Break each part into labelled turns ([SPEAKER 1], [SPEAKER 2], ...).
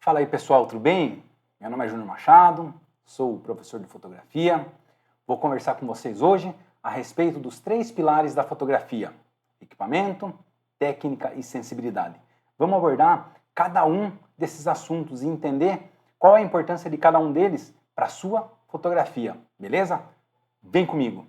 [SPEAKER 1] Fala aí pessoal, tudo bem? Meu nome é Júnior Machado, sou professor de fotografia. Vou conversar com vocês hoje a respeito dos 3 pilares da fotografia: equipamento, técnica e sensibilidade. Vamos abordar cada um desses assuntos e entender qual é a importância de cada um deles para a sua fotografia, beleza? Vem comigo!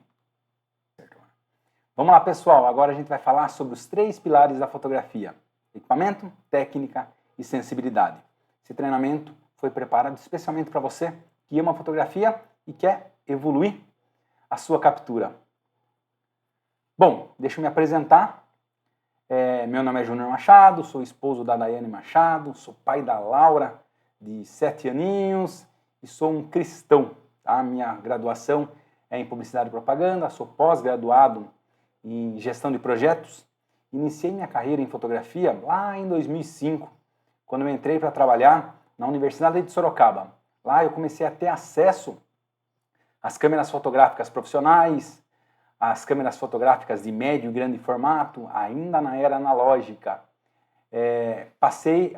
[SPEAKER 1] Vamos lá pessoal, agora a gente vai falar sobre os 3 pilares da fotografia: equipamento, técnica e sensibilidade. Esse treinamento foi preparado especialmente para você que ama fotografia e quer evoluir a sua captura. Bom, deixa eu me apresentar. Meu nome é Júnior Machado, sou esposo da Daiane Machado, sou pai da Laura, de 7 aninhos, e sou um cristão. Tá? Minha graduação é em Publicidade e Propaganda, sou pós-graduado em Gestão de Projetos. Iniciei minha carreira em fotografia lá em 2005, quando eu entrei para trabalhar na Universidade de Sorocaba. Lá eu comecei a ter acesso às câmeras fotográficas profissionais, às câmeras fotográficas de médio e grande formato, ainda na era analógica. Passei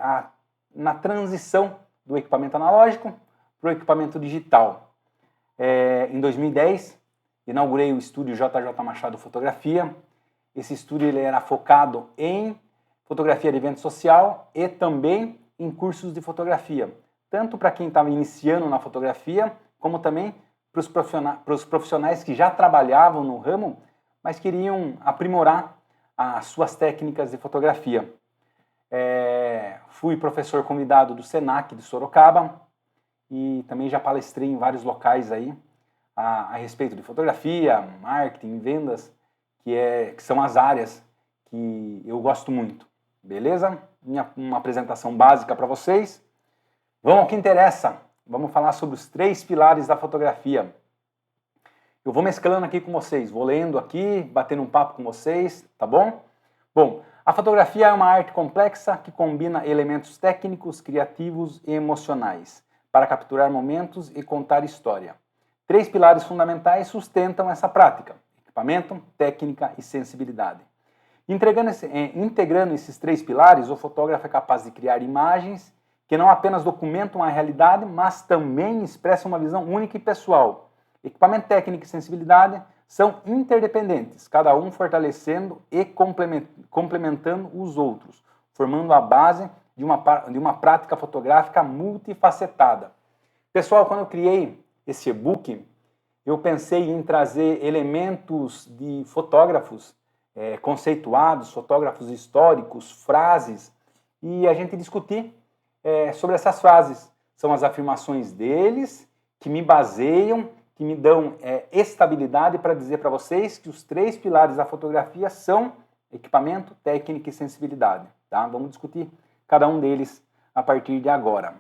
[SPEAKER 1] na transição do equipamento analógico para o equipamento digital. Em 2010, inaugurei o estúdio JJ Machado Fotografia. Esse estúdio ele era focado em fotografia de evento social e também em cursos de fotografia, tanto para quem estava iniciando na fotografia, como também para os profissionais que já trabalhavam no ramo, mas queriam aprimorar as suas técnicas de fotografia. Fui professor convidado do Senac de Sorocaba e também já palestrei em vários locais aí a respeito de fotografia, marketing, vendas, que são as áreas que eu gosto muito. Beleza? Uma apresentação básica para vocês. Vamos ao que interessa. Vamos falar sobre os 3 pilares da fotografia. Eu vou mesclando aqui com vocês, vou lendo aqui, batendo um papo com vocês, tá bom? Bom, a fotografia é uma arte complexa que combina elementos técnicos, criativos e emocionais para capturar momentos e contar história. 3 pilares fundamentais sustentam essa prática: equipamento, técnica e sensibilidade. Integrando esses 3 pilares, o fotógrafo é capaz de criar imagens que não apenas documentam a realidade, mas também expressam uma visão única e pessoal. Equipamento, técnica e sensibilidade são interdependentes, cada um fortalecendo e complementando os outros, formando a base de uma prática fotográfica multifacetada. Pessoal, quando eu criei esse e-book, eu pensei em trazer elementos de fotógrafos conceituados, fotógrafos históricos, frases, e a gente discutir sobre essas frases. São as afirmações deles que me baseiam, que me dão estabilidade para dizer para vocês que os 3 pilares da fotografia são equipamento, técnica e sensibilidade. Tá? Vamos discutir cada um deles a partir de agora.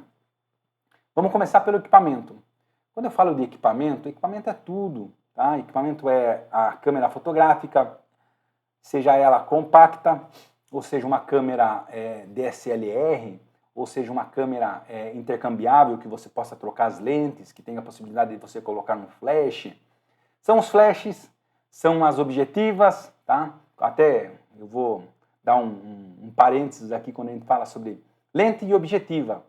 [SPEAKER 1] Vamos começar pelo equipamento. Quando eu falo de equipamento é tudo. Tá? Equipamento é a câmera fotográfica, seja ela compacta, ou seja uma câmera DSLR, ou seja uma câmera intercambiável que você possa trocar as lentes, que tenha a possibilidade de você colocar um flash. São os flashes, são as objetivas, tá? Até eu vou dar um parênteses aqui quando a gente fala sobre lente e objetiva.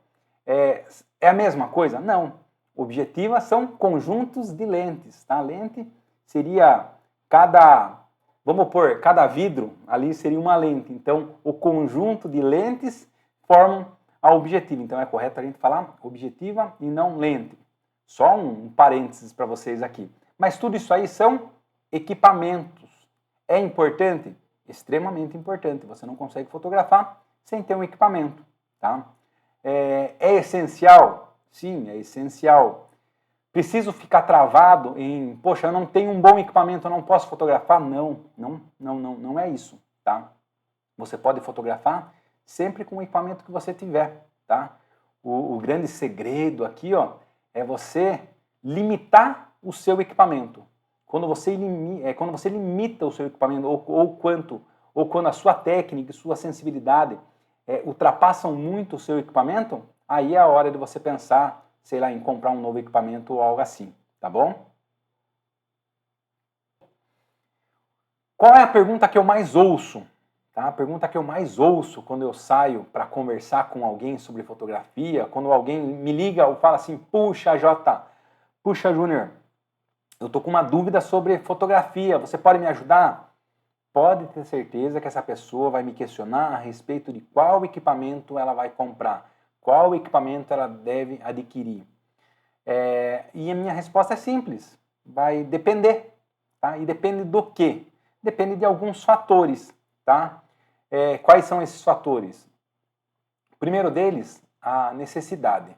[SPEAKER 1] É a mesma coisa? Não. Objetivas são conjuntos de lentes, tá? Lente seria vamos pôr, cada vidro ali seria uma lente. Então, o conjunto de lentes formam a objetiva. Então, é correto a gente falar objetiva e não lente. Só um parênteses para vocês aqui. Mas tudo isso aí são equipamentos. É importante? Extremamente importante. Você não consegue fotografar sem ter um equipamento. Tá? É essencial? Sim, é essencial. Preciso ficar travado em, poxa, eu não tenho um bom equipamento, eu não posso fotografar? Não é isso, tá? Você pode fotografar sempre com o equipamento que você tiver, tá? O grande segredo aqui, ó, é você limitar o seu equipamento. Quando você limita o seu equipamento, ou quando a sua técnica e sua sensibilidade ultrapassam muito o seu equipamento, aí é a hora de você pensar, sei lá, em comprar um novo equipamento ou algo assim, tá bom? Qual é a pergunta que eu mais ouço? Tá? A pergunta que eu mais ouço quando eu saio para conversar com alguém sobre fotografia, quando alguém me liga ou fala assim, puxa Júnior, eu tô com uma dúvida sobre fotografia, você pode me ajudar? Pode ter certeza que essa pessoa vai me questionar a respeito de qual equipamento ela vai comprar, qual equipamento ela deve adquirir. E a minha resposta é simples, vai depender. Tá? E depende do quê? Depende de alguns fatores. Tá? Quais são esses fatores? O primeiro deles, a necessidade.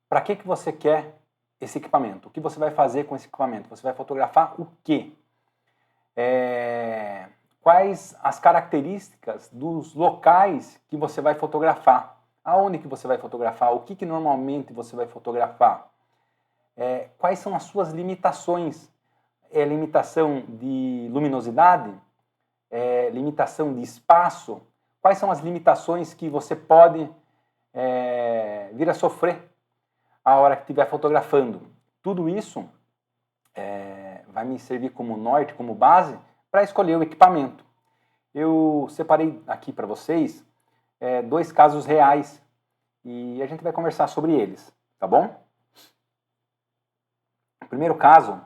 [SPEAKER 1] Para que você quer esse equipamento? O que você vai fazer com esse equipamento? Você vai fotografar o quê? Quais as características dos locais que você vai fotografar? Aonde que você vai fotografar? O que normalmente você vai fotografar? Quais são as suas limitações? Limitação de luminosidade? Limitação de espaço? Quais são as limitações que você pode vir a sofrer a hora que estiver fotografando? Tudo isso vai me servir como norte, como base, para escolher o equipamento. Eu separei aqui para vocês 2 casos reais e a gente vai conversar sobre eles, tá bom? O primeiro caso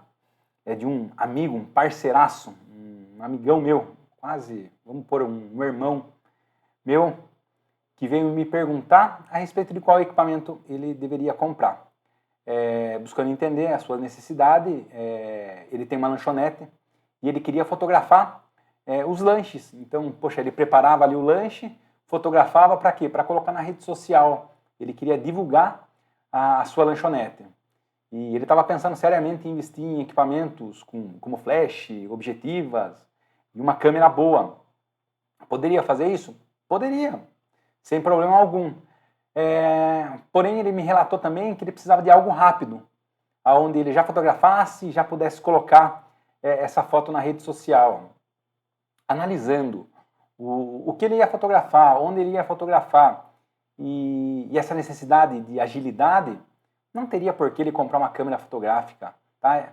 [SPEAKER 1] é de um amigo, um parceiraço, um amigão meu, quase, vamos pôr um irmão meu, que veio me perguntar a respeito de qual equipamento ele deveria comprar. Buscando entender a sua necessidade, ele tem uma lanchonete e ele queria fotografar os lanches. Então, poxa, ele preparava ali o lanche, fotografava para quê? Para colocar na rede social. Ele queria divulgar a sua lanchonete. E ele estava pensando seriamente em investir em equipamentos como flash, objetivas e uma câmera boa. Poderia fazer isso? Poderia, sem problema algum. Porém, ele me relatou também que ele precisava de algo rápido, onde ele já fotografasse e já pudesse colocar essa foto na rede social. Analisando o que ele ia fotografar, onde ele ia fotografar e essa necessidade de agilidade, não teria por que ele comprar uma câmera fotográfica. Tá?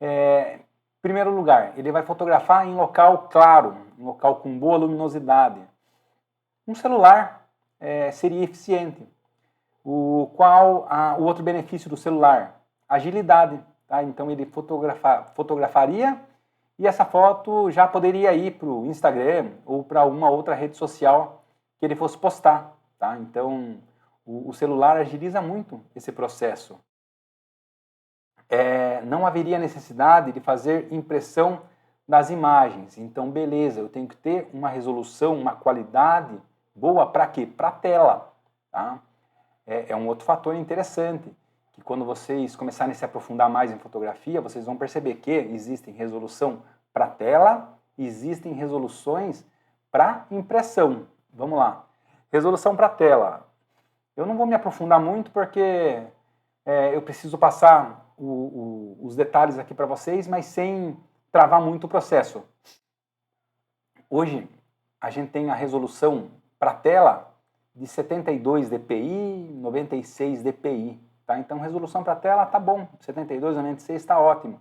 [SPEAKER 1] Em primeiro lugar, ele vai fotografar em local claro, em local com boa luminosidade. Um celular seria eficiente. O outro benefício do celular? Agilidade. Tá? Então ele fotografaria e essa foto já poderia ir para o Instagram ou para alguma outra rede social que ele fosse postar. Tá? Então o celular agiliza muito esse processo. Não haveria necessidade de fazer impressão das imagens. Então, beleza, eu tenho que ter uma resolução, uma qualidade boa para quê? Para a tela. Tá? É um outro fator interessante, que quando vocês começarem a se aprofundar mais em fotografia, vocês vão perceber que existem resolução para tela, existem resoluções para impressão. Vamos lá. Resolução para tela. Eu não vou me aprofundar muito porque eu preciso passar os detalhes aqui para vocês, mas sem travar muito o processo. Hoje, a gente tem a resolução para tela de 72 dpi, 96 dpi. Tá? Então, resolução para tela tá bom, 72, 96 está ótimo.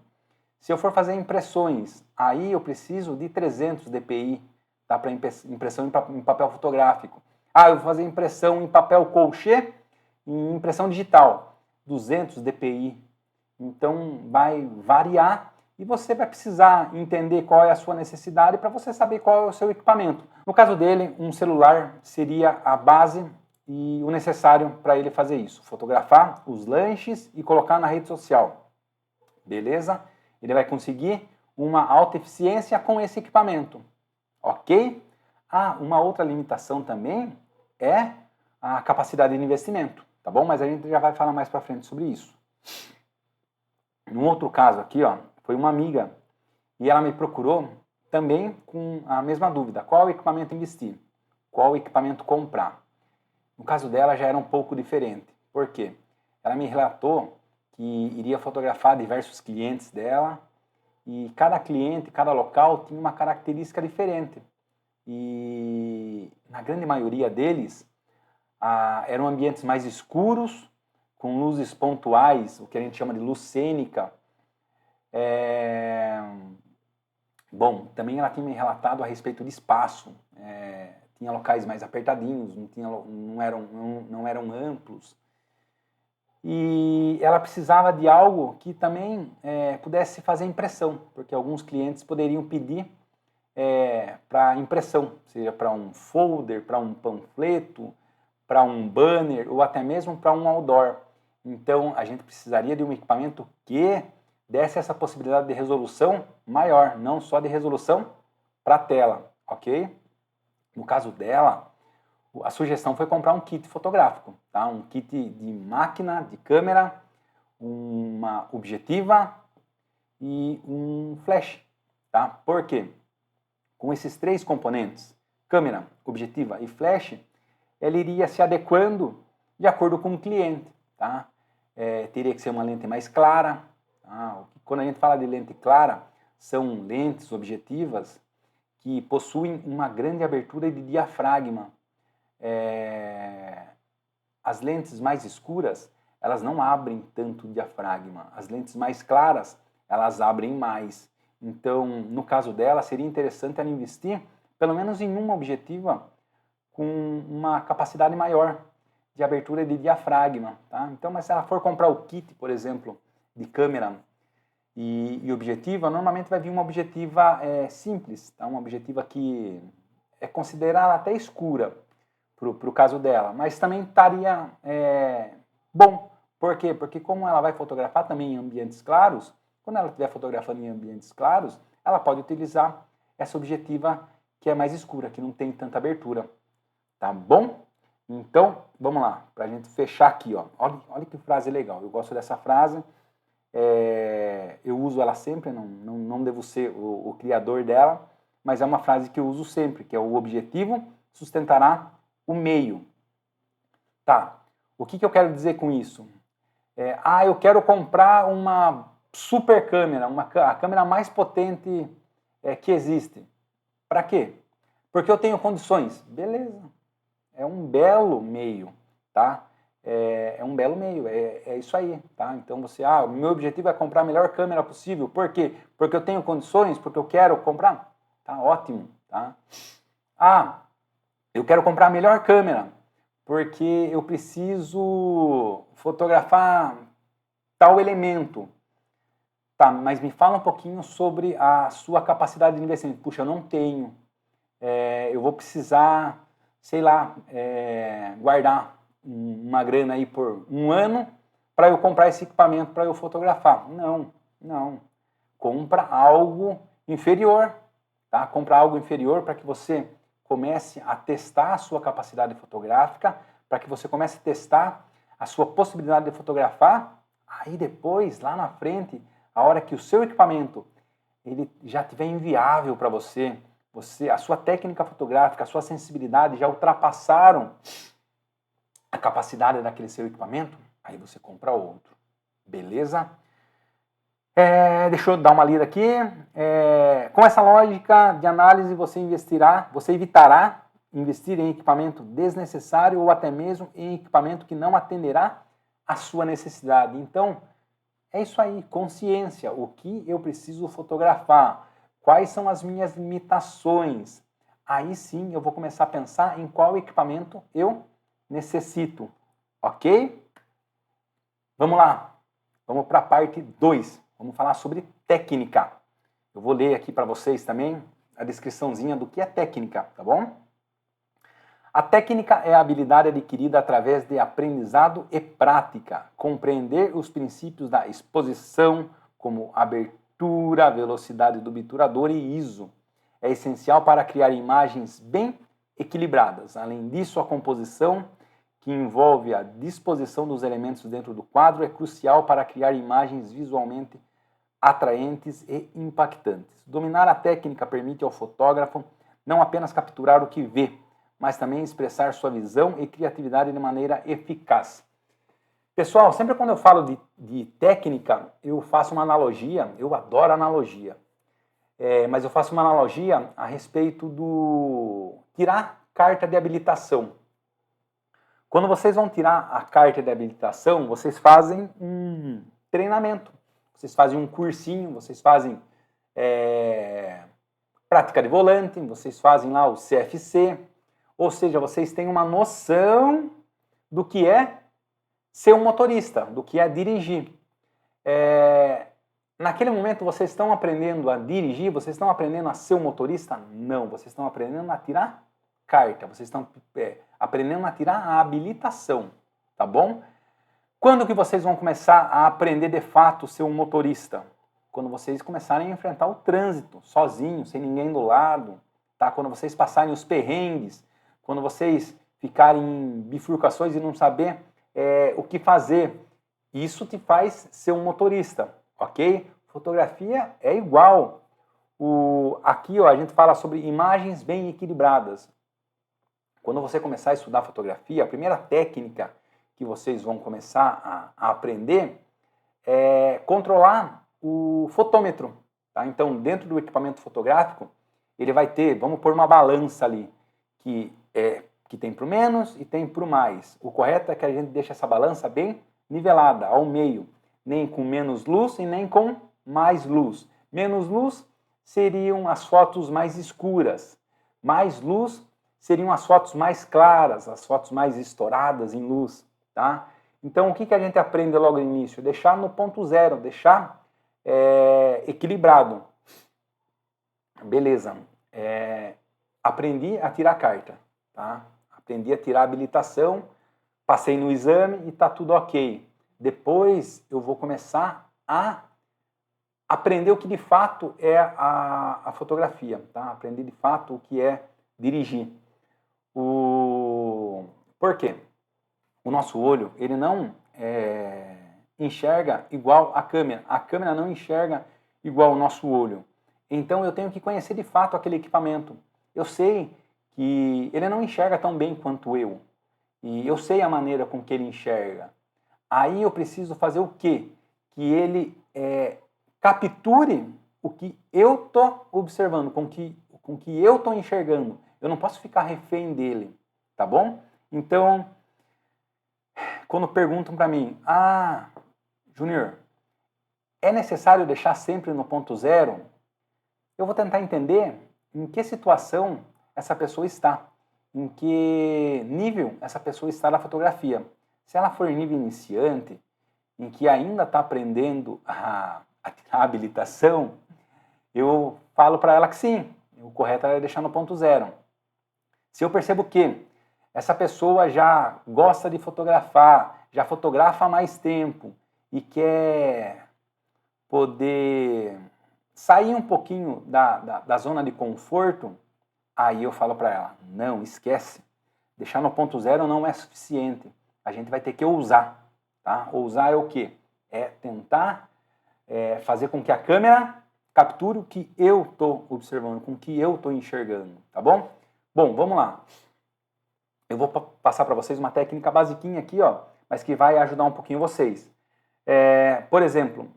[SPEAKER 1] Se eu for fazer impressões, aí eu preciso de 300 dpi, tá? Para impressão em papel fotográfico. Eu vou fazer impressão em papel colchê, em impressão digital, 200 dpi. Então, vai variar e você vai precisar entender qual é a sua necessidade para você saber qual é o seu equipamento. No caso dele, um celular seria a base e o necessário para ele fazer isso. Fotografar os lanches e colocar na rede social. Beleza? Ele vai conseguir uma alta eficiência com esse equipamento. Ok? Uma outra limitação também é a capacidade de investimento. Tá bom? Mas a gente já vai falar mais para frente sobre isso. Um outro caso aqui, foi uma amiga e ela me procurou também com a mesma dúvida. Qual equipamento investir? Qual equipamento comprar? No caso dela já era um pouco diferente. Por quê? Ela me relatou que iria fotografar diversos clientes dela e cada cliente, cada local tinha uma característica diferente. E na grande maioria deles eram ambientes mais escuros, com luzes pontuais, o que a gente chama de luz cênica, Bom, também ela tinha me relatado a respeito de espaço. Tinha locais mais apertadinhos, não eram amplos. E ela precisava de algo que também pudesse fazer impressão, porque alguns clientes poderiam pedir para impressão, seja para um folder, para um panfleto, para um banner ou até mesmo para um outdoor. Então a gente precisaria de um equipamento que desse essa possibilidade de resolução maior, não só de resolução para a tela, ok? No caso dela, a sugestão foi comprar um kit fotográfico, tá? Um kit de máquina, de câmera, uma objetiva e um flash. Tá? Por quê? Com esses três componentes, câmera, objetiva e flash, ele iria se adequando de acordo com o cliente. Tá? Teria que ser uma lente mais clara. Tá? Quando a gente fala de lente clara, são lentes objetivas que possuem uma grande abertura de diafragma. As lentes mais escuras, elas não abrem tanto o diafragma. As lentes mais claras, elas abrem mais. Então, no caso dela, seria interessante ela investir pelo menos em uma objetiva com uma capacidade maior de abertura de diafragma. Tá? Então, mas se ela for comprar o kit, por exemplo, de câmera e objetiva, normalmente vai vir uma objetiva simples, tá? Uma objetiva que é considerada até escura para o caso dela, mas também estaria bom. Por quê? Porque como ela vai fotografar também em ambientes claros, quando ela estiver fotografando em ambientes claros, ela pode utilizar essa objetiva que é mais escura, que não tem tanta abertura. Tá bom? Então, vamos lá, para a gente fechar aqui. Ó. Olha que frase legal, eu gosto dessa frase. Eu uso ela sempre, não devo ser o criador dela, mas é uma frase que eu uso sempre, que é o objetivo sustentará o meio. Tá, o que eu quero dizer com isso? Eu quero comprar uma super câmera, a câmera mais potente que existe. Para quê? Porque eu tenho condições. Beleza, é um belo meio, tá? É um belo meio, é isso aí, tá? Então você, o meu objetivo é comprar a melhor câmera possível. Por quê? Porque eu tenho condições, porque eu quero comprar. Tá ótimo, tá? Eu quero comprar a melhor câmera, porque eu preciso fotografar tal elemento. Tá, mas me fala um pouquinho sobre a sua capacidade de investimento. Puxa, eu não tenho. Eu vou precisar, sei lá, guardar uma grana aí por um ano para eu comprar esse equipamento para eu fotografar. Não. Compra algo inferior, tá? Compra algo inferior para que você comece a testar a sua capacidade fotográfica, para que você comece a testar a sua possibilidade de fotografar. Aí depois, lá na frente, a hora que o seu equipamento ele já estiver inviável para você, a sua técnica fotográfica, a sua sensibilidade já ultrapassaram a capacidade daquele seu equipamento, aí você compra outro. Beleza? Deixa eu dar uma lida aqui. Com essa lógica de análise, você evitará investir em equipamento desnecessário ou até mesmo em equipamento que não atenderá à sua necessidade. Então, é isso aí, consciência. O que eu preciso fotografar? Quais são as minhas limitações? Aí sim eu vou começar a pensar em qual equipamento eu necessito. Ok? Vamos lá. Vamos para a parte 2. Vamos falar sobre técnica. Eu vou ler aqui para vocês também a descriçãozinha do que é técnica, tá bom? A técnica é a habilidade adquirida através de aprendizado e prática. Compreender os princípios da exposição, como abertura, velocidade do obturador e ISO. É essencial para criar imagens bem equilibradas. Além disso, a composição, que envolve a disposição dos elementos dentro do quadro, é crucial para criar imagens visualmente atraentes e impactantes. Dominar a técnica permite ao fotógrafo não apenas capturar o que vê, mas também expressar sua visão e criatividade de maneira eficaz. Pessoal, sempre quando eu falo de técnica, eu faço uma analogia, eu adoro analogia, mas eu faço uma analogia a respeito do tirar carta de habilitação. Quando vocês vão tirar a carta de habilitação, vocês fazem um treinamento, vocês fazem um cursinho, vocês fazem prática de volante, vocês fazem lá o CFC, ou seja, vocês têm uma noção do que é ser um motorista, do que é dirigir. Naquele momento vocês estão aprendendo a dirigir, vocês estão aprendendo a ser um motorista? Não, vocês estão aprendendo a tirar carta, vocês estão aprendendo a tirar a habilitação, tá bom? Quando que vocês vão começar a aprender de fato a ser um motorista? Quando vocês começarem a enfrentar o trânsito, sozinhos, sem ninguém do lado, tá? Quando vocês passarem os perrengues, quando vocês ficarem em bifurcações e não saber o que fazer, isso te faz ser um motorista, ok? Fotografia é igual. Aqui ó, a gente fala sobre imagens bem equilibradas. Quando você começar a estudar fotografia, a primeira técnica que vocês vão começar a aprender é controlar o fotômetro. Tá? Então, dentro do equipamento fotográfico, ele vai ter, vamos pôr uma balança ali, que tem para o menos e tem para o mais. O correto é que a gente deixe essa balança bem nivelada, ao meio. Nem com menos luz e nem com mais luz. Menos luz seriam as fotos mais escuras. Mais luz seriam as fotos mais claras, as fotos mais estouradas em luz. Tá? Então, o que a gente aprende logo no início? Deixar no ponto zero, deixar equilibrado. Beleza. Aprendi a tirar carta. Tá? Aprendi a tirar a habilitação, passei no exame e está tudo ok. Depois eu vou começar a aprender o que de fato é a fotografia. Tá? Aprender de fato o que é dirigir. Por quê? O nosso olho, ele não enxerga igual a câmera não enxerga igual o nosso olho. Então eu tenho que conhecer de fato aquele equipamento. Eu sei que ele não enxerga tão bem quanto eu, e eu sei a maneira com que ele enxerga. Aí eu preciso fazer o quê? Que ele capture o que eu estou observando, com que eu estou enxergando. Eu não posso ficar refém dele, tá bom? Então, quando perguntam para mim, Júnior, é necessário deixar sempre no ponto zero? Eu vou tentar entender em que situação essa pessoa está, em que nível essa pessoa está na fotografia. Se ela for nível iniciante, em que ainda está aprendendo a habilitação, eu falo para ela que sim, o correto é deixar no ponto zero. Se eu percebo que essa pessoa já gosta de fotografar, já fotografa há mais tempo e quer poder sair um pouquinho da zona de conforto, aí eu falo para ela, não, esquece, deixar no ponto zero não é suficiente, a gente vai ter que ousar. Tá? Ousar é o quê? É tentar fazer com que a câmera capture o que eu estou observando, com o que eu estou enxergando, tá bom? Bom, vamos lá. Eu vou passar para vocês uma técnica basiquinha aqui, ó, mas que vai ajudar um pouquinho vocês. Por exemplo,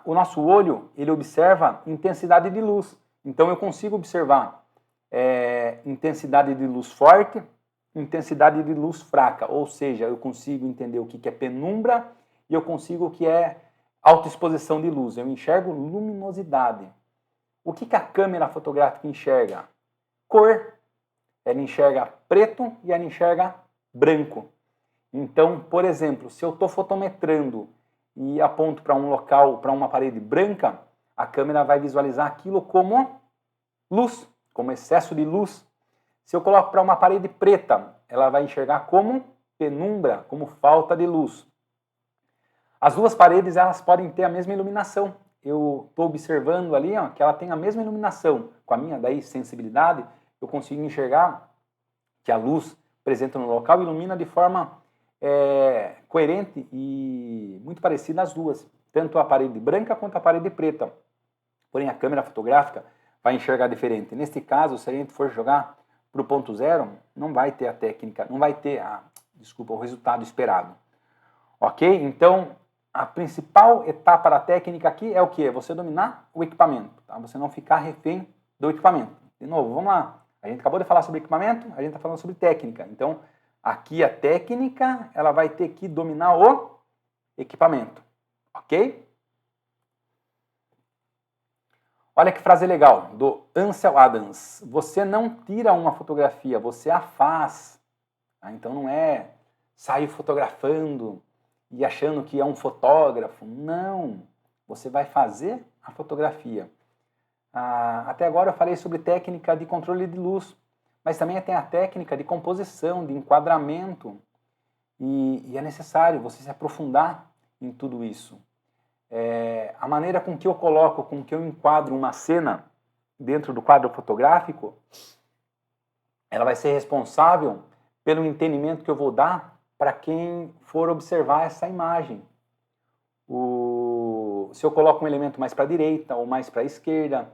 [SPEAKER 1] o nosso olho, ele observa intensidade de luz. Então eu consigo observar intensidade de luz forte, intensidade de luz fraca, ou seja, eu consigo entender o que é penumbra e eu consigo o que é autoexposição de luz. Eu enxergo luminosidade. O que a câmera fotográfica enxerga? Cor. Ela enxerga preto e ela enxerga branco. Então, por exemplo, se eu estou fotometrando e aponto para um local, para uma parede branca, a câmera vai visualizar aquilo como luz, como excesso de luz. Se eu coloco para uma parede preta, ela vai enxergar como penumbra, como falta de luz. As duas paredes, elas podem ter a mesma iluminação. Eu estou observando ali, ó, que ela tem a mesma iluminação. Com a minha daí sensibilidade, eu consigo enxergar que a luz presente no local ilumina de forma coerente e muito parecida as duas, tanto a parede branca quanto a parede preta. Porém, a câmera fotográfica vai enxergar diferente. Neste caso, se a gente for jogar para o ponto zero, não vai ter a técnica, não vai ter o resultado esperado. Ok? Então, a principal etapa da técnica aqui é o que? É você dominar o equipamento, tá? Você não ficar refém do equipamento. De novo, vamos lá. A gente acabou de falar sobre equipamento, a gente está falando sobre técnica. Então, aqui a técnica, ela vai ter que dominar o equipamento. Ok? Olha que frase legal, do Ansel Adams. Você não tira uma fotografia, você a faz. Então não é sair fotografando e achando que é um fotógrafo. Não, você vai fazer a fotografia. Até agora eu falei sobre técnica de controle de luz, mas também tem a técnica de composição, de enquadramento. E é necessário você se aprofundar em tudo isso. A maneira com que eu coloco, com que eu enquadro uma cena dentro do quadro fotográfico, ela vai ser responsável pelo entendimento que eu vou dar para quem for observar essa imagem. Se eu coloco um elemento mais para a direita ou mais para a esquerda,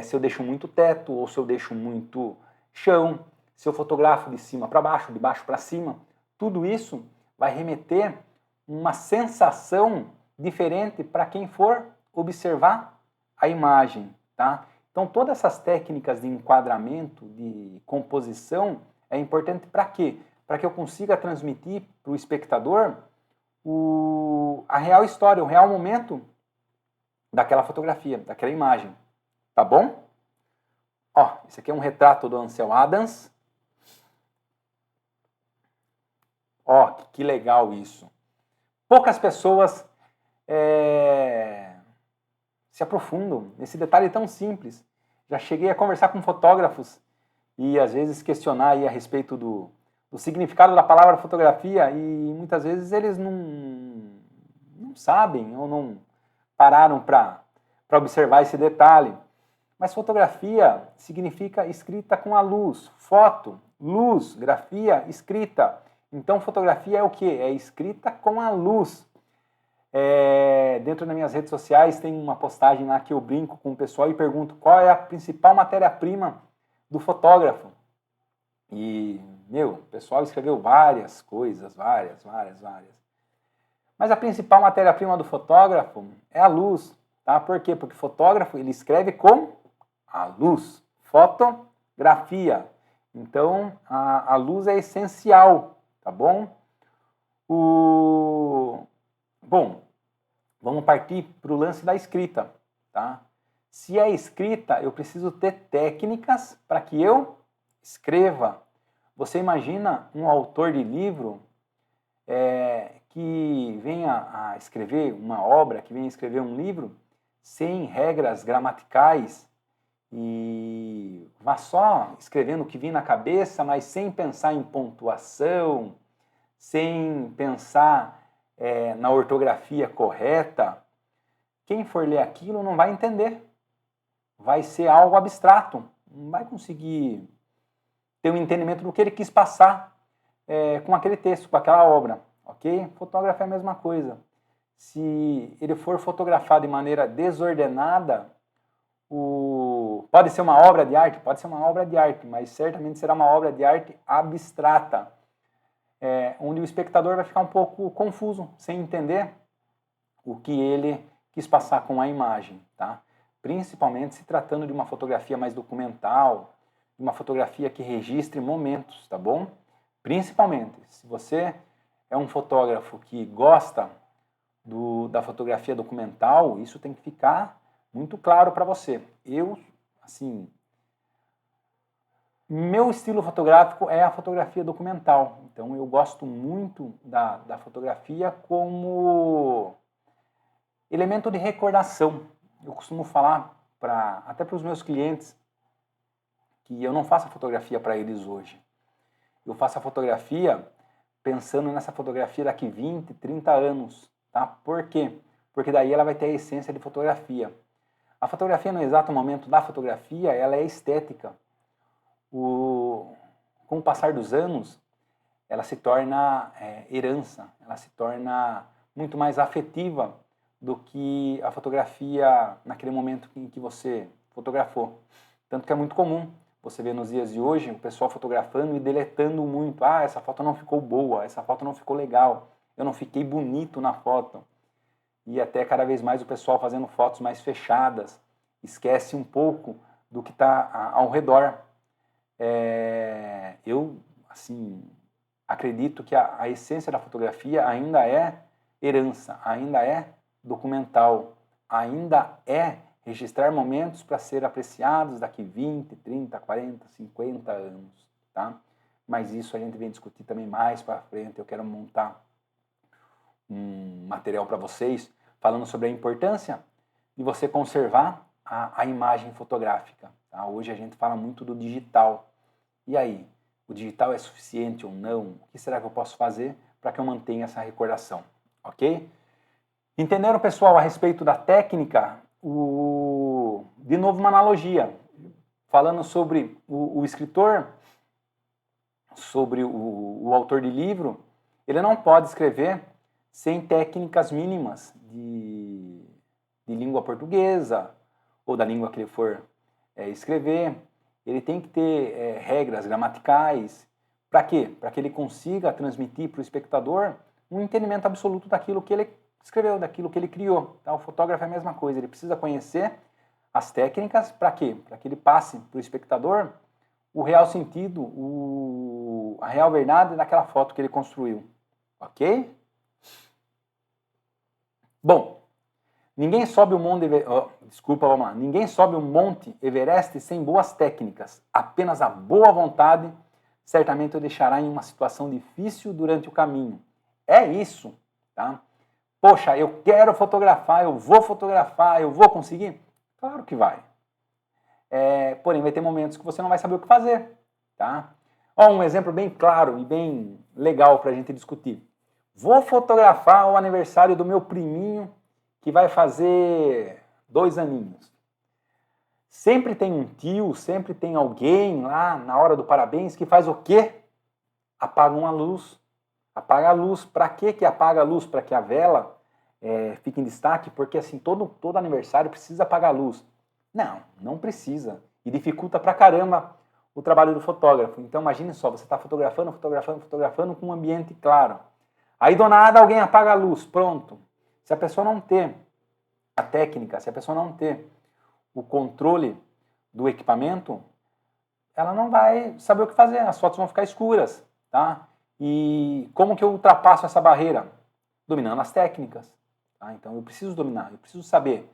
[SPEAKER 1] se eu deixo muito teto ou se eu deixo muito chão, se eu fotografo de cima para baixo, de baixo para cima, tudo isso vai remeter uma sensação diferente para quem for observar a imagem, tá? Então todas essas técnicas de enquadramento, de composição, é importante para quê? Para que eu consiga transmitir para o espectador a real história, o real momento daquela fotografia, daquela imagem, tá bom? Ó, esse aqui é um retrato do Ansel Adams. Ó, que legal isso. Poucas pessoas se aprofundam nesse detalhe tão simples. Já cheguei a conversar com fotógrafos e às vezes questionar aí a respeito do significado da palavra fotografia e muitas vezes eles não sabem ou não pararam para observar esse detalhe. Mas fotografia significa escrita com a luz. Foto, luz, grafia, escrita. Então fotografia é o quê? É escrita com a luz. Dentro das minhas redes sociais tem uma postagem lá que eu brinco com o pessoal e pergunto qual é a principal matéria-prima do fotógrafo. E, o pessoal escreveu várias coisas, várias. Mas a principal matéria-prima do fotógrafo é a luz, tá? Por quê? Porque o fotógrafo, ele escreve com a luz. Fotografia. Então, a luz é essencial, tá bom? Bom, vamos partir para o lance da escrita, tá? Se é escrita, eu preciso ter técnicas para que eu escreva. Você imagina um autor de livro que venha a escrever uma obra, que venha a escrever um livro sem regras gramaticais e vá só escrevendo o que vem na cabeça, mas sem pensar em pontuação, sem pensar na ortografia correta. Quem for ler aquilo não vai entender. Vai ser algo abstrato. Não vai conseguir ter um entendimento do que ele quis passar com aquele texto, com aquela obra. Ok? Fotógrafo é a mesma coisa. Se ele for fotografar de maneira desordenada, pode ser uma obra de arte? Pode ser uma obra de arte, mas certamente será uma obra de arte abstrata, onde o espectador vai ficar um pouco confuso, sem entender o que ele quis passar com a imagem, tá? Principalmente se tratando de uma fotografia mais documental, de uma fotografia que registre momentos, tá bom? Principalmente, se você é um fotógrafo que gosta da fotografia documental, isso tem que ficar muito claro para você. Meu estilo fotográfico é a fotografia documental. Então eu gosto muito da fotografia como elemento de recordação. Eu costumo falar até para os meus clientes que eu não faço a fotografia para eles hoje. Eu faço a fotografia pensando nessa fotografia daqui 20, 30 anos. Tá? Por quê? Porque daí ela vai ter a essência de fotografia. A fotografia, no exato momento da fotografia, ela é estética. Com o passar dos anos, ela se torna herança, ela se torna muito mais afetiva do que a fotografia naquele momento em que você fotografou. Tanto que é muito comum você ver nos dias de hoje o pessoal fotografando e deletando muito. Ah, essa foto não ficou boa, essa foto não ficou legal, eu não fiquei bonito na foto. E até cada vez mais o pessoal fazendo fotos mais fechadas, esquece um pouco do que está ao redor. Eu, acredito que a essência da fotografia ainda é herança, ainda é documental, ainda é registrar momentos para ser apreciados daqui 20, 30, 40, 50 anos, tá? Mas isso a gente vem discutir também mais para frente. Eu quero montar um material para vocês falando sobre a importância de você conservar a imagem fotográfica. Tá? Hoje a gente fala muito do digital. E aí, o digital é suficiente ou não? O que será que eu posso fazer para que eu mantenha essa recordação? Ok? Entenderam, pessoal, a respeito da técnica? De novo, uma analogia. Falando sobre o escritor, sobre o autor de livro, ele não pode escrever sem técnicas mínimas de língua portuguesa ou da língua que ele for escrever. Ele tem que ter regras gramaticais. Para quê? Para que ele consiga transmitir para o espectador um entendimento absoluto daquilo que ele escreveu, daquilo que ele criou. Tá? O fotógrafo é a mesma coisa, ele precisa conhecer as técnicas. Para quê? Para que ele passe para o espectador o real sentido, a real verdade daquela foto que ele construiu. Ok? Bom, ninguém sobe o Monte ninguém sobe o Monte Everest sem boas técnicas. Apenas a boa vontade certamente o deixará em uma situação difícil durante o caminho. É isso, tá? Poxa, eu quero fotografar, eu vou conseguir? Claro que vai. Porém, vai ter momentos que você não vai saber o que fazer, tá? Ó, um exemplo bem claro e bem legal para a gente discutir. Vou fotografar o aniversário do meu priminho que vai fazer 2 aninhos. Sempre tem um tio, sempre tem alguém lá na hora do parabéns que faz o quê? Apaga uma luz. Apaga a luz. Para que apaga a luz? Para que a vela fique em destaque? Porque assim, todo aniversário precisa apagar a luz. Não, não precisa. E dificulta pra caramba o trabalho do fotógrafo. Então imagine só, você está fotografando com um ambiente claro. Aí do nada alguém apaga a luz, pronto. Se a pessoa não ter a técnica, se a pessoa não ter o controle do equipamento, ela não vai saber o que fazer, as fotos vão ficar escuras, tá? E como que eu ultrapasso essa barreira? Dominando as técnicas. Tá? Então eu preciso dominar, eu preciso saber.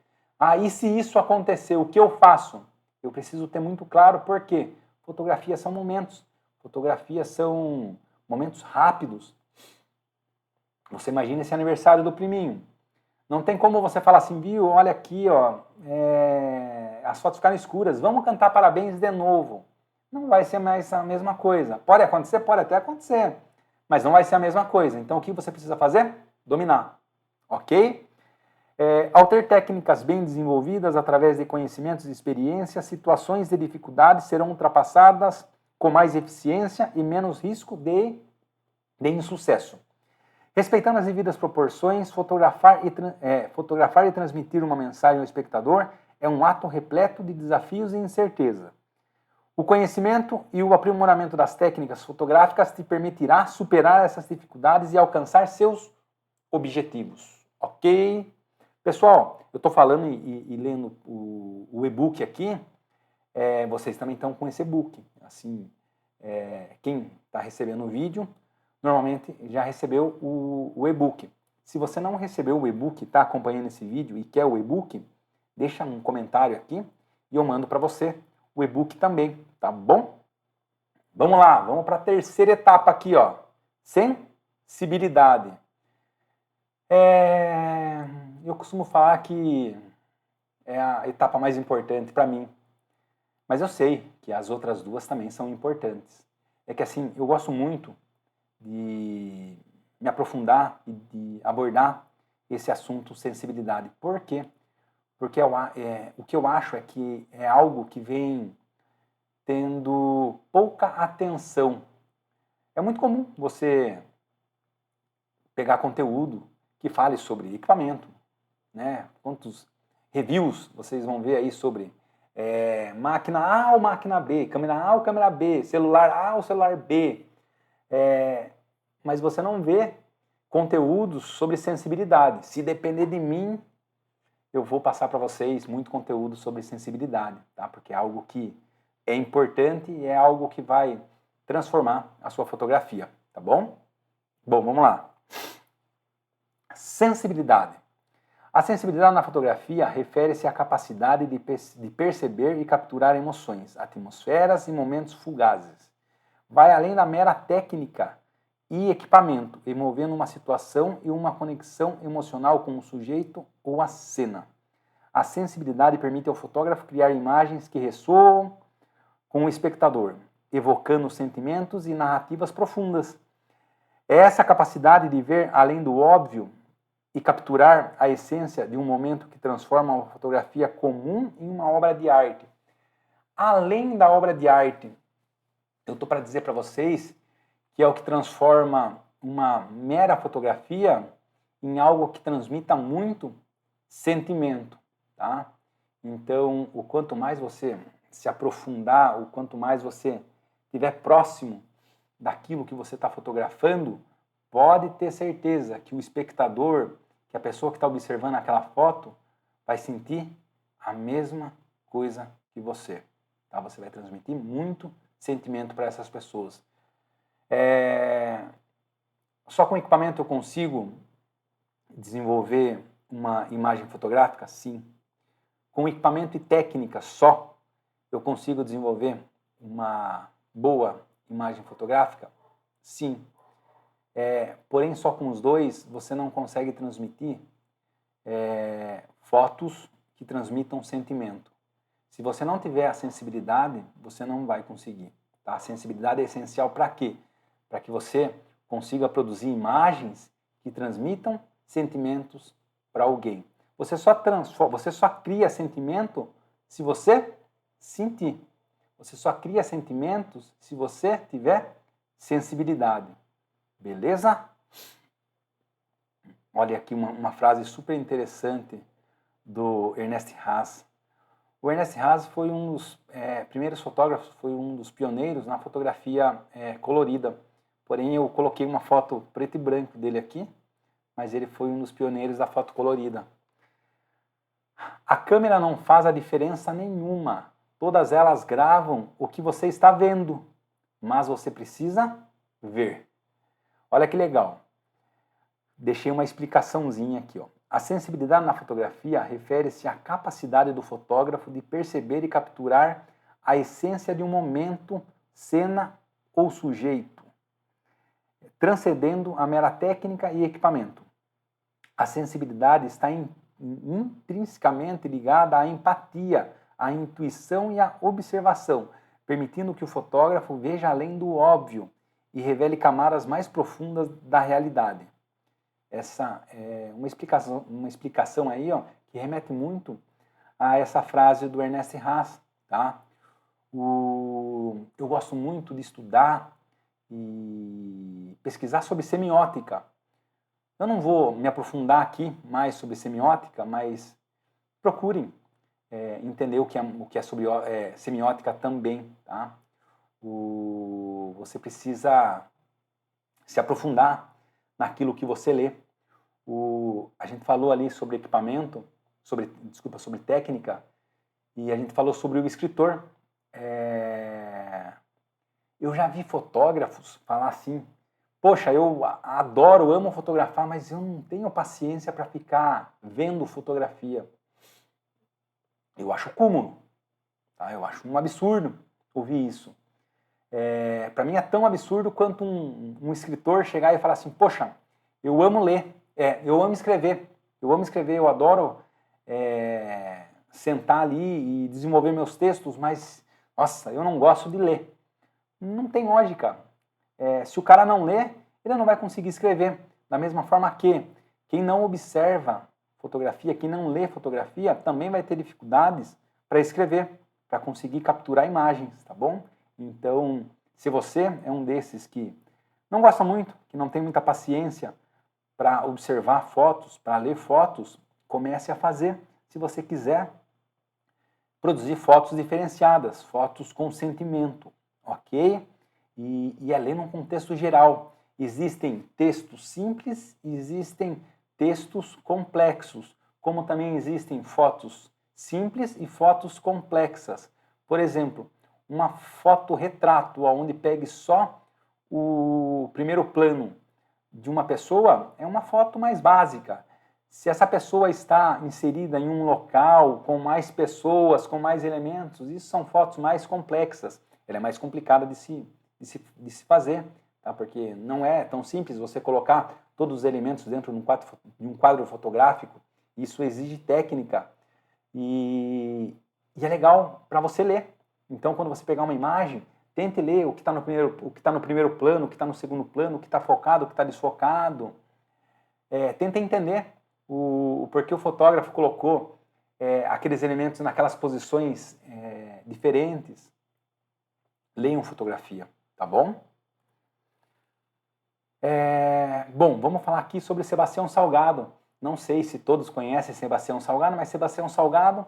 [SPEAKER 1] E se isso acontecer, o que eu faço? Eu preciso ter muito claro por quê. Fotografias são momentos. Fotografias são momentos rápidos. Você imagina esse aniversário do priminho. Não tem como você falar assim, viu, olha aqui, ó, as fotos ficaram escuras, vamos cantar parabéns de novo. Não vai ser mais a mesma coisa. Pode acontecer? Pode até acontecer. Mas não vai ser a mesma coisa. Então o que você precisa fazer? Dominar. Ok? Ao ter técnicas bem desenvolvidas através de conhecimentos e experiências, situações de dificuldade serão ultrapassadas com mais eficiência e menos risco de insucesso. Respeitando as devidas proporções, fotografar e transmitir uma mensagem ao espectador é um ato repleto de desafios e incerteza. O conhecimento e o aprimoramento das técnicas fotográficas te permitirá superar essas dificuldades e alcançar seus objetivos. Ok? Pessoal, eu estou falando e lendo o e-book aqui, vocês também estão com esse e-book. Assim, quem está recebendo o vídeo, normalmente já recebeu o e-book. Se você não recebeu o e-book, está acompanhando esse vídeo e quer o e-book, deixa um comentário aqui e eu mando para você o e-book também, tá bom? Vamos lá, vamos para a terceira etapa aqui, ó. Sensibilidade. Eu costumo falar que é a etapa mais importante para mim, mas eu sei que as outras duas também são importantes. É que assim, eu gosto muito de me aprofundar e de abordar esse assunto sensibilidade. Por quê? Porque o que eu acho é que é algo que vem tendo pouca atenção. É muito comum você pegar conteúdo que fale sobre equipamento, né? Quantos reviews vocês vão ver aí sobre máquina A ou máquina B, câmera A ou câmera B, celular A ou celular B. Mas você não vê conteúdos sobre sensibilidade. Se depender de mim, eu vou passar para vocês muito conteúdo sobre sensibilidade, tá? Porque é algo que é importante e é algo que vai transformar a sua fotografia, tá bom? Bom, vamos lá. Sensibilidade. A sensibilidade na fotografia refere-se à capacidade de perceber e capturar emoções, atmosferas e momentos fugazes. Vai além da mera técnica e equipamento, envolvendo uma situação e uma conexão emocional com o sujeito ou a cena. A sensibilidade permite ao fotógrafo criar imagens que ressoam com o espectador, evocando sentimentos e narrativas profundas. É essa capacidade de ver além do óbvio e capturar a essência de um momento que transforma uma fotografia comum em uma obra de arte. Além da obra de arte, eu estou para dizer para vocês que é o que transforma uma mera fotografia em algo que transmita muito sentimento, tá? Então, o quanto mais você se aprofundar, o quanto mais você estiver próximo daquilo que você está fotografando, pode ter certeza que o espectador, que a pessoa que está observando aquela foto, vai sentir a mesma coisa que você. Tá? Você vai transmitir muito sentimento para essas pessoas. Só com equipamento eu consigo desenvolver uma imagem fotográfica? Sim. Com equipamento e técnica só, eu consigo desenvolver uma boa imagem fotográfica? Sim. Porém, só com os dois, você não consegue transmitir fotos que transmitam sentimento. Se você não tiver a sensibilidade, você não vai conseguir. Tá? A sensibilidade é essencial para quê? Para que você consiga produzir imagens que transmitam sentimentos para alguém. Você só cria sentimento se você sentir. Você só cria sentimentos se você tiver sensibilidade. Beleza? Olha aqui uma frase super interessante do Ernest Haas. O Ernest Haas foi um dos primeiros fotógrafos, foi um dos pioneiros na fotografia colorida. Porém, eu coloquei uma foto preto e branco dele aqui, mas ele foi um dos pioneiros da foto colorida. A câmera não faz a diferença nenhuma. Todas elas gravam o que você está vendo, mas você precisa ver. Olha que legal. Deixei uma explicaçãozinha aqui, ó. A sensibilidade na fotografia refere-se à capacidade do fotógrafo de perceber e capturar a essência de um momento, cena ou sujeito, transcendendo a mera técnica e equipamento. A sensibilidade está intrinsecamente ligada à empatia, à intuição e à observação, permitindo que o fotógrafo veja além do óbvio e revele camadas mais profundas da realidade. Essa é uma explicação aí, ó, que remete muito a essa frase do Ernest Haas, tá? Eu gosto muito de estudar e pesquisar sobre semiótica. Eu não vou me aprofundar aqui mais sobre semiótica, mas procurem entender o que é sobre semiótica também, tá? Você precisa se aprofundar naquilo que você lê. A gente falou ali sobre equipamento, sobre técnica, e a gente falou sobre o escritor. Eu já vi fotógrafos falar assim, poxa, eu adoro, amo fotografar, mas eu não tenho paciência para ficar vendo fotografia. Eu acho cúmulo, tá? Eu acho um absurdo ouvir isso. Para mim é tão absurdo quanto um escritor chegar e falar assim, poxa, eu amo ler, eu amo escrever, eu adoro sentar ali e desenvolver meus textos, mas, nossa, eu não gosto de ler. Não tem lógica. Se o cara não lê, ele não vai conseguir escrever. Da mesma forma que quem não observa fotografia, quem não lê fotografia, também vai ter dificuldades para escrever, para conseguir capturar imagens, tá bom? Então, se você é um desses que não gosta muito, que não tem muita paciência para observar fotos, para ler fotos, comece a fazer, se você quiser produzir fotos diferenciadas, fotos com sentimento, ok? E é ler num contexto geral. Existem textos simples, existem textos complexos, como também existem fotos simples e fotos complexas. Por exemplo, uma foto-retrato, onde pegue só o primeiro plano de uma pessoa, é uma foto mais básica. Se essa pessoa está inserida em um local com mais pessoas, com mais elementos, isso são fotos mais complexas. Ela é mais complicada de se fazer, tá? Porque não é tão simples você colocar todos os elementos dentro de um quadro fotográfico. Isso exige técnica e é legal para você ler. Então, quando você pegar uma imagem, tente ler o que está no primeiro plano, o que está no segundo plano, o que está focado, o que está desfocado. Tenta entender o porquê o fotógrafo colocou aqueles elementos naquelas posições diferentes. Leiam fotografia, tá bom? Bom, vamos falar aqui sobre Sebastião Salgado. Não sei se todos conhecem Sebastião Salgado, mas Sebastião Salgado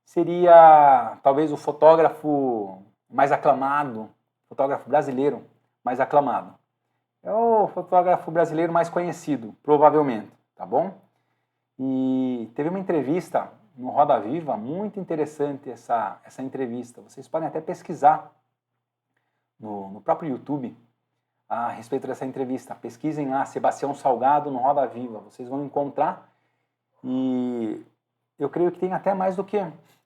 [SPEAKER 1] seria talvez o fotógrafo mais aclamado, fotógrafo brasileiro mais aclamado. É o fotógrafo brasileiro mais conhecido, provavelmente, tá bom? E teve uma entrevista no Roda Viva, muito interessante essa entrevista. Vocês podem até pesquisar no próprio YouTube a respeito dessa entrevista. Pesquisem lá, Sebastião Salgado no Roda Viva. Vocês vão encontrar e eu creio que tem até mais do que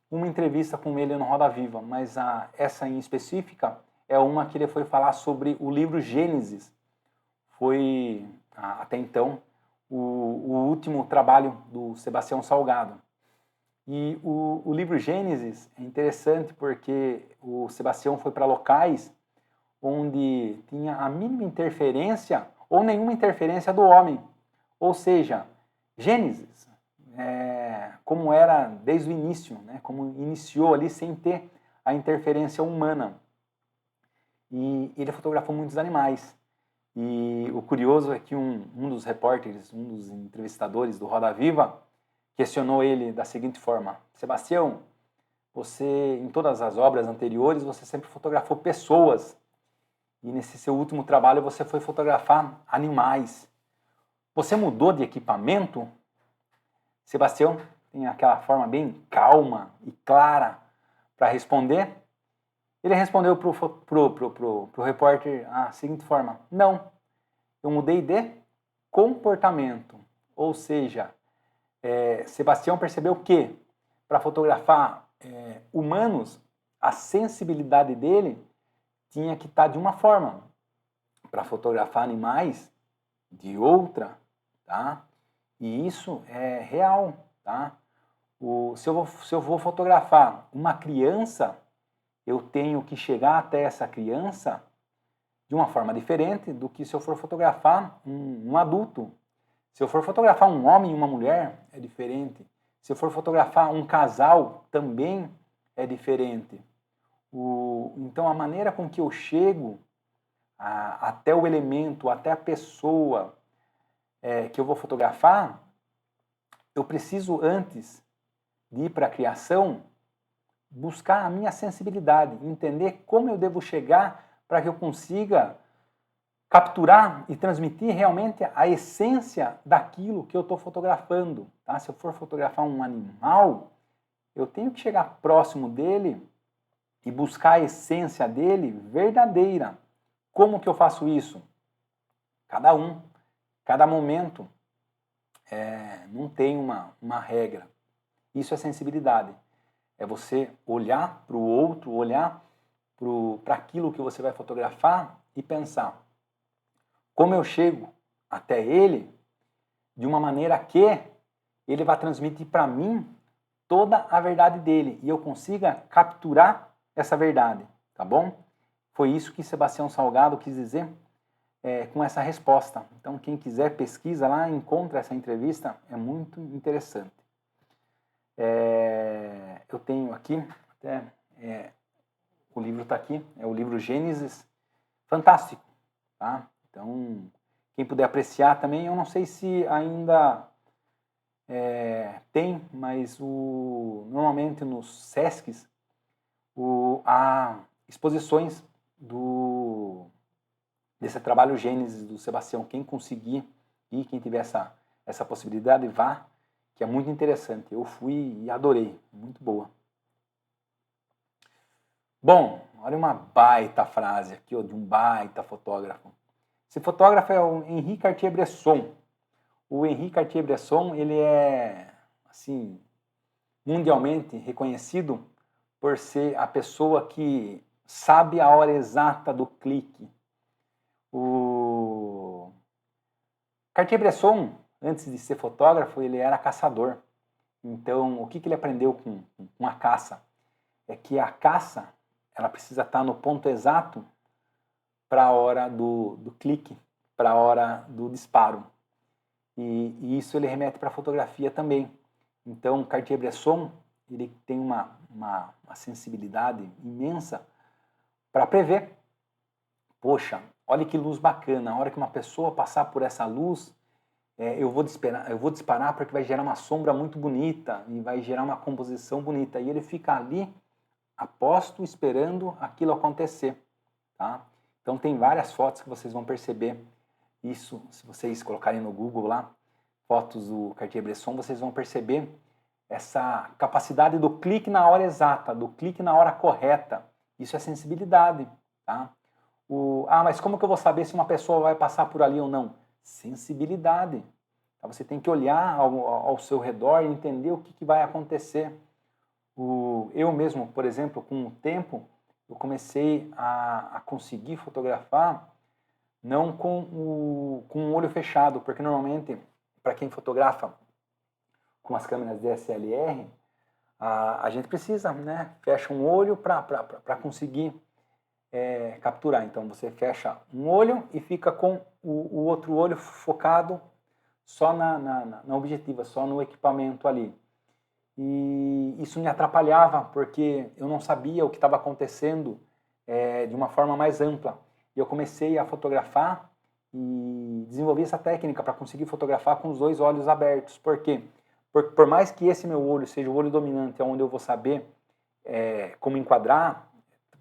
[SPEAKER 1] uma entrevista com ele no Roda Viva, mas essa em específica é uma que ele foi falar sobre o livro Gênesis. Foi, até então, o último trabalho do Sebastião Salgado. E o livro Gênesis é interessante porque o Sebastião foi para locais onde tinha a mínima interferência ou nenhuma interferência do homem. Ou seja, Gênesis, como era desde o início, né? Como iniciou ali sem ter a interferência humana. E ele fotografou muitos animais. E o curioso é que um dos repórteres, um dos entrevistadores do Roda Viva, questionou ele da seguinte forma: Sebastião, você, em todas as obras anteriores, você sempre fotografou pessoas. E nesse seu último trabalho você foi fotografar animais. Você mudou de equipamento? Sebastião tem aquela forma bem calma e clara para responder. Ele respondeu pro repórter a seguinte forma: não, eu mudei de comportamento. Ou seja, Sebastião percebeu que para fotografar humanos, a sensibilidade dele tinha que estar de uma forma, para fotografar animais de outra, tá? E isso é real, tá? Se eu vou fotografar uma criança, eu tenho que chegar até essa criança de uma forma diferente do que se eu for fotografar um adulto. Se eu for fotografar um homem e uma mulher, é diferente. Se eu for fotografar um casal, também é diferente. Então, a maneira com que eu chego até o elemento, até a pessoa que eu vou fotografar, eu preciso, antes de ir para a criação, buscar a minha sensibilidade, entender como eu devo chegar para que eu consiga capturar e transmitir realmente a essência daquilo que eu estou fotografando. Tá? Se eu for fotografar um animal, eu tenho que chegar próximo dele e buscar a essência dele verdadeira. Como que eu faço isso? Cada momento, não tem uma regra. Isso é sensibilidade. É você olhar para o outro, olhar para aquilo que você vai fotografar e pensar: como eu chego até ele de uma maneira que ele vai transmitir para mim toda a verdade dele e eu consiga capturar essa verdade, tá bom? Foi isso que Sebastião Salgado quis dizer com essa resposta. Então, quem quiser, pesquisa lá, encontra essa entrevista, é muito interessante. Eu tenho aqui, até o livro está aqui, é o livro Gênesis, fantástico, tá? Então, quem puder apreciar também, eu não sei se ainda tem, mas normalmente nos SESCs há exposições desse trabalho Gênesis do Sebastião. Quem conseguir e quem tiver essa possibilidade, vá, que é muito interessante. Eu fui e adorei, muito boa. Bom, olha uma baita frase aqui, ó, de um baita fotógrafo. Esse fotógrafo é o Henri Cartier-Bresson. O Henri Cartier-Bresson, ele é, assim, mundialmente reconhecido por ser a pessoa que sabe a hora exata do clique. O Cartier-Bresson, antes de ser fotógrafo, ele era caçador. Então, o que ele aprendeu com a caça? É que a caça, ela precisa estar no ponto exato para a hora do clique, para a hora do disparo. E isso ele remete para a fotografia também. Então, Cartier-Bresson, ele tem uma sensibilidade imensa para prever. Poxa, olha que luz bacana, a hora que uma pessoa passar por essa luz, eu vou disparar porque vai gerar uma sombra muito bonita e vai gerar uma composição bonita. E ele fica ali, aposto, esperando aquilo acontecer. Tá? Então tem várias fotos que vocês vão perceber isso, se vocês colocarem no Google lá, fotos do Cartier-Bresson, vocês vão perceber essa capacidade do clique na hora exata, do clique na hora correta. Isso é sensibilidade. Tá? Mas como que eu vou saber se uma pessoa vai passar por ali ou não? Sensibilidade. Tá? Você tem que olhar ao seu redor e entender o que vai acontecer. Eu mesmo, por exemplo, com o tempo, eu comecei a conseguir fotografar não com o olho fechado, porque normalmente, para quem fotografa com as câmeras DSLR, a gente precisa, né? Fecha um olho para conseguir capturar. Então você fecha um olho e fica com o outro olho focado só na objetiva, só no equipamento ali. E isso me atrapalhava porque eu não sabia o que estava acontecendo de uma forma mais ampla. E eu comecei a fotografar e desenvolvi essa técnica para conseguir fotografar com os dois olhos abertos. Por quê? Por mais que esse meu olho seja o olho dominante, onde eu vou saber como enquadrar,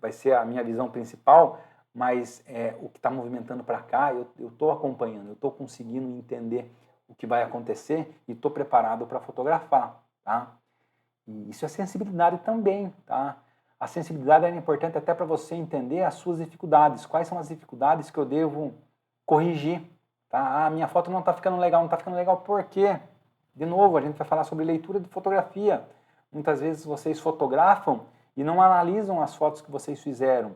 [SPEAKER 1] vai ser a minha visão principal, mas o que está movimentando para cá, eu estou acompanhando, eu estou conseguindo entender o que vai acontecer e estou preparado para fotografar. Tá? E isso é sensibilidade também. Tá? A sensibilidade é importante até para você entender as suas dificuldades. Quais são as dificuldades que eu devo corrigir? Tá? Minha foto não está ficando legal. Não está ficando legal por quê? De novo, a gente vai falar sobre leitura de fotografia. Muitas vezes vocês fotografam e não analisam as fotos que vocês fizeram.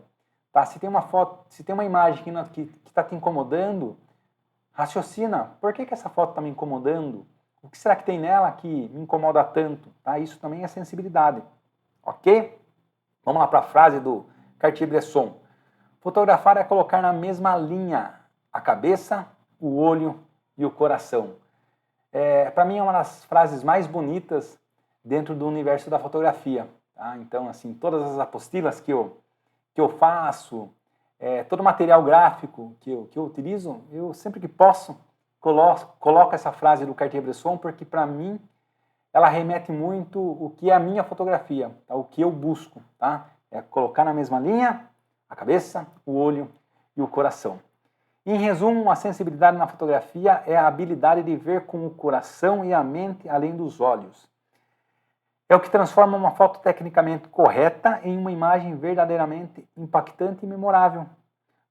[SPEAKER 1] Tá? Se tem uma foto, se tem uma imagem que está te incomodando, raciocina. Por que essa foto está me incomodando? O que será que tem nela que me incomoda tanto? Tá? Isso também é sensibilidade. Ok? Vamos lá para a frase do Cartier-Bresson. Fotografar é colocar na mesma linha a cabeça, o olho e o coração. Para mim é uma das frases mais bonitas dentro do universo da fotografia. Tá? Então, assim, todas as apostilas que eu faço, todo o material gráfico que eu utilizo, eu sempre que posso coloco essa frase do Cartier-Bresson, porque para mim ela remete muito o que é a minha fotografia, tá? O que eu busco, tá? É colocar na mesma linha a cabeça, o olho e o coração. Em resumo, a sensibilidade na fotografia é a habilidade de ver com o coração e a mente além dos olhos. É o que transforma uma foto tecnicamente correta em uma imagem verdadeiramente impactante e memorável.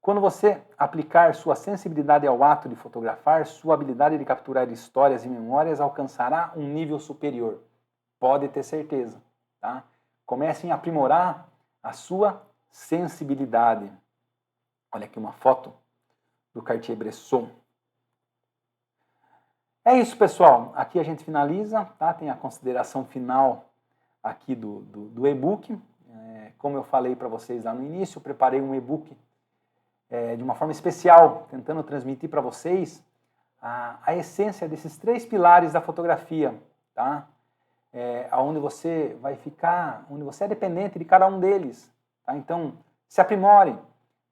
[SPEAKER 1] Quando você aplicar sua sensibilidade ao ato de fotografar, sua habilidade de capturar histórias e memórias alcançará um nível superior. Pode ter certeza. Tá? Comecem a aprimorar a sua sensibilidade. Olha aqui uma foto do Cartier-Bresson. É isso, pessoal. Aqui a gente finaliza. Tá? Tem a consideração final aqui do e-book. Como eu falei para vocês lá no início, eu preparei um e-book de uma forma especial, tentando transmitir para vocês a essência desses 3 pilares da fotografia, tá? Onde você vai ficar, onde você é dependente de cada um deles. Tá? Então, se aprimore,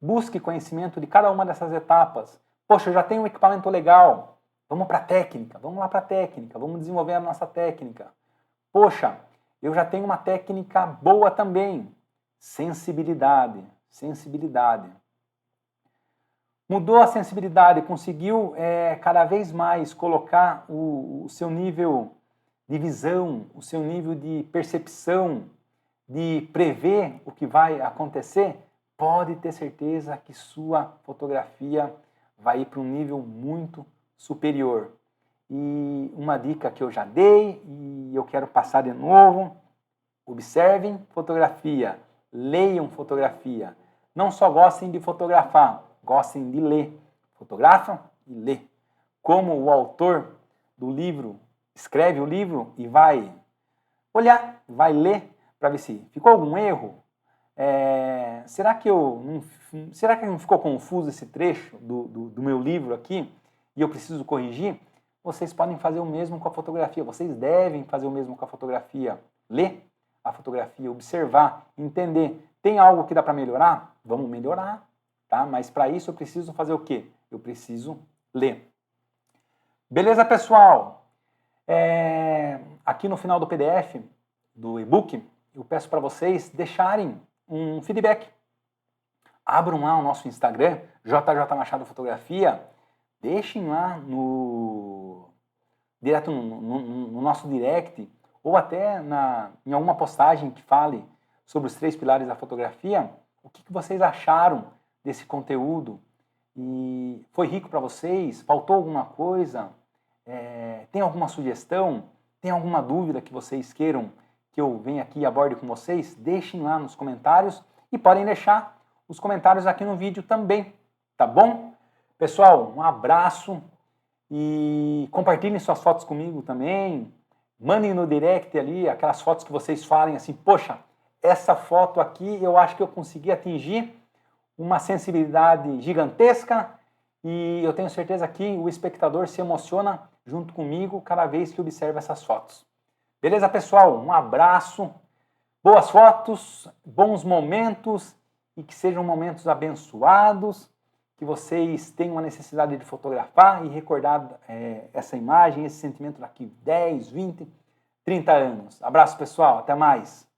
[SPEAKER 1] busque conhecimento de cada uma dessas etapas. Poxa, eu já tenho um equipamento legal, vamos para a técnica, vamos lá para a técnica, vamos desenvolver a nossa técnica. Poxa, eu já tenho uma técnica boa também, sensibilidade, sensibilidade. Mudou a sensibilidade, conseguiu cada vez mais colocar o seu nível de visão, o seu nível de percepção, de prever o que vai acontecer, pode ter certeza que sua fotografia vai ir para um nível muito superior. E uma dica que eu já dei e eu quero passar de novo: observem fotografia, leiam fotografia. Não só gostem de fotografar, gostem de ler. Fotografam e lê. Como o autor do livro escreve o livro e vai olhar, vai ler para ver se ficou algum erro. Será que não ficou confuso esse trecho do meu livro aqui e eu preciso corrigir? Vocês podem fazer o mesmo com a fotografia. Vocês devem fazer o mesmo com a fotografia. Ler a fotografia, observar, entender. Tem algo que dá para melhorar? Vamos melhorar, tá? Mas para isso eu preciso fazer o quê? Eu preciso ler. Beleza, pessoal? Aqui no final do PDF, do e-book, eu peço para vocês deixarem um feedback. Abram lá o nosso Instagram, JJ Machado Fotografia, deixem lá direto no nosso direct, ou até em alguma postagem que fale sobre os 3 pilares da fotografia, o que vocês acharam desse conteúdo. E foi rico para vocês? Faltou alguma coisa? Tem alguma sugestão? Tem alguma dúvida que vocês queiram que eu venha aqui e aborde com vocês? Deixem lá nos comentários e podem deixar os comentários aqui no vídeo também, tá bom? Pessoal, um abraço e compartilhem suas fotos comigo também. Mandem no direct ali aquelas fotos que vocês falem assim: poxa, essa foto aqui eu acho que eu consegui atingir uma sensibilidade gigantesca e eu tenho certeza que o espectador se emociona junto comigo cada vez que observa essas fotos. Beleza, pessoal? Um abraço, boas fotos, bons momentos e que sejam momentos abençoados, que vocês tenham a necessidade de fotografar e recordar essa imagem, esse sentimento daqui 10, 20, 30 anos. Abraço, pessoal. Até mais.